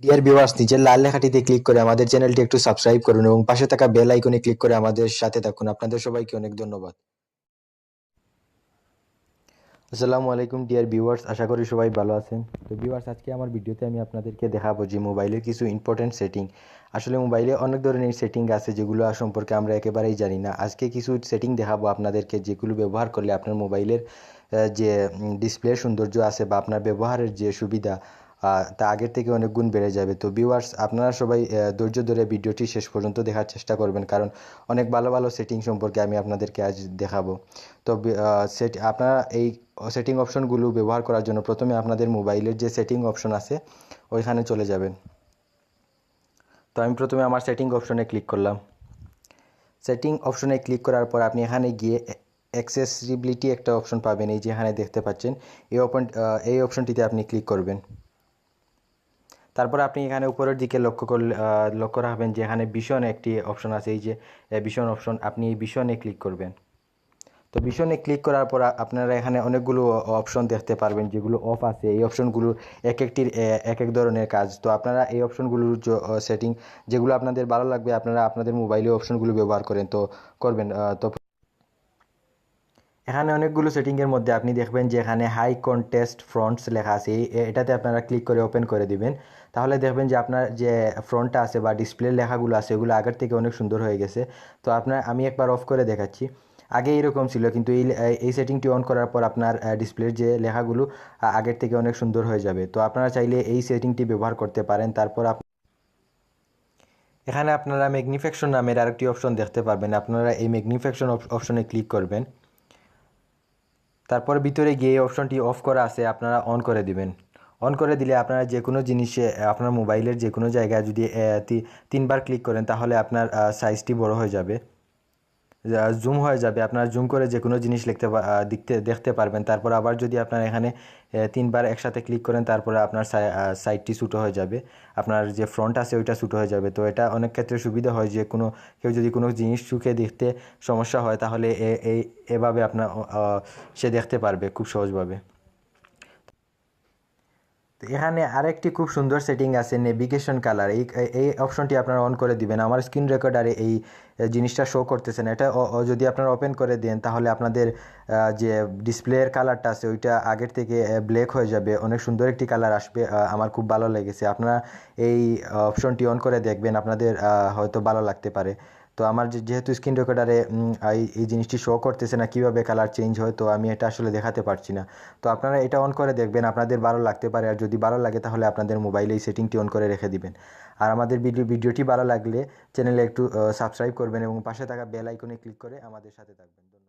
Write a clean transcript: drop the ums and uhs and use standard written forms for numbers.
Dear viewers, নিচের লাল লেখাটিতে click করে আমাদের চ্যানেলটি একটু সাবস্ক্রাইব করুন এবং পাশে থাকা বেল আইকনে ক্লিক করে আমাদের সাথে থাকুন। আপনাদের সবাইকে অনেক ধন্যবাদ। আসসালামু আলাইকুম ডিয়ার ভিউয়ার্স, আশা করি সবাই ভালো আছেন। তো ভিউয়ার্স, আজকে আমার ভিডিওতে আমি আপনাদেরকে দেখাবো যে মোবাইলের কিছু ইম্পর্টেন্ট সেটিং। আসলে মোবাইলে অনেক ধরনের সেটিং আছে যেগুলো সম্পর্কে আমরা একেবারেই জানি না। আজকে কিছু সেটিং দেখাবো আপনাদেরকে যেগুলো ব্যবহার করলে আপনার মোবাইলের যে ডিসপ্লের সৌন্দর্য আছে বা আপনার ব্যবহারের যে সুবিধা তা আগের থেকে অনেক গুণ বেড়ে যাবে। তো ভিউয়ার্স, আপনারা সবাই ধৈর্য ধরে ভিডিওটি শেষ পর্যন্ত দেখার চেষ্টা করবেন, কারণ অনেক ভালো ভালো সেটিং সম্পর্কে আমি আপনাদেরকে আজ দেখাবো। তো আপনারা এই সেটিং অপশনগুলো ব্যবহার করার জন্য প্রথমে আপনাদের মোবাইলের যে সেটিং অপশন আছে ওইখানে চলে যাবেন। তো আমি প্রথমে আমার সেটিং অপশনে ক্লিক করলাম। সেটিং অপশনে ক্লিক করার পর আপনি এখানে গিয়ে অ্যাক্সেসিবিলিটি একটা অপশন পাবেন, এই যে এখানে দেখতে পাচ্ছেন। এই অপশনটিতে আপনি ক্লিক করবেন। তারপর আপনি এখানে উপরের দিকে লক্ষ্য রাখবেন যে এখানে ভিশন একটি অপশন আছে, এই যে ভিশন অপশন, আপনি এই ভিশনে ক্লিক করবেন। তো ভিশনে ক্লিক করার পর আপনারা এখানে অনেকগুলো অপশন দেখতে পারবেন যেগুলো অফ আছে। এই অপশনগুলো এক একটির এক এক ধরনের কাজ। তো আপনারা এই অপশনগুলোর সেটিং যেগুলো আপনাদের ভালো লাগবে আপনারা আপনাদের মোবাইলে অপশনগুলো ব্যবহার করবেন। তো এখানে অনেকগুলো সেটিংয়ের মধ্যে আপনি দেখবেন যে এখানে হাই কন্ট্রাস্ট ফ্রন্টস লেখা আছে, এটাতে আপনারা ক্লিক করে ওপেন করে দিবেন। তাহলে দেখবেন যে আপনার যে ফ্রন্টটা আছে বা ডিসপ্লের লেখাগুলো আছে ওগুলো আগের থেকে অনেক সুন্দর হয়ে গেছে। তো আমি একবার অফ করে দেখাচ্ছি। আগে এরকম ছিল, কিন্তু এই সেটিংটি অন করার পর আপনার ডিসপ্লের যে লেখাগুলো আগের থেকে অনেক সুন্দর হয়ে যাবে। তো আপনারা চাইলে এই সেটিংটি ব্যবহার করতে পারেন। তারপর এখানে আপনারা ম্যাগনিফিকেশন নামের আরেকটি অপশন দেখতে পারবেন, আপনারা এই ম্যাগনিফিকেশন অপশনে ক্লিক করবেন। তারপর ভিতরে গিয়ে এই অপশনটি অফ করা আছে আপনারা অন করে দিবেন। অন করে দিলে আপনারা যে কোনো জিনিসে আপনার মোবাইলের যে কোনো জায়গায় যদি তিনবার ক্লিক করেন তাহলে আপনার সাইজটি বড় হয়ে যাবে, জুম হয়ে যাবে। আপনার জুম করে যে কোনো জিনিস দেখতে পারবেন। তারপর আবার যদি আপনার এখানে তিনবার একসাথে ক্লিক করেন তারপরে আপনার সাইডটি ছোটো হয়ে যাবে, আপনার যে ফ্রন্ট আছে ওইটা ছোটো হয়ে যাবে। তো এটা অনেক ক্ষেত্রে সুবিধা হয় যে কেউ যদি কোনো জিনিস চোখে দেখতে সমস্যা হয় তাহলে এভাবে সে দেখতে পারবে খুব সহজভাবে। তো এখানে আরেকটি খুব সুন্দর সেটিং আছে, নেভিগেশন কালার। এই অপশনটি আপনারা অন করে দিবেন। আমার স্ক্রিন রেকর্ডারে এই জিনিসটা শো করতেছে না, এটা যদি আপনারা ওপেন করে দেন তাহলে আপনাদের যে ডিসপ্লের কালারটা আছে ওইটা আগের থেকে ব্ল্যাক হয়ে যাবে, অনেক সুন্দর একটি কালার আসবে। আমার খুব ভালো লেগেছে। আপনারা এই অপশনটি অন করে দেখবেন, আপনাদের হয়তো ভালো লাগতে পারে। তো আমার যেহেতু স্ক্রিন রেকর্ডারে এই জিনিসটি শো করতেছে না কীভাবে কালার চেঞ্জ হয়, তো আমি এটা আসলে দেখাতে পারছি না। তো আপনারা এটা অন করে দেখবেন, আপনাদের ভালো লাগতে পারে। আর যদি ভালো লাগে তাহলে আপনাদের মোবাইলে এই সেটিংটি অন করে রেখে দিবেন। আর আমাদের ভিডিওটি ভালো লাগলে চ্যানেলে একটু সাবস্ক্রাইব করবেন এবং পাশে থাকা বেল আইকনে ক্লিক করে আমাদের সাথে থাকবেন।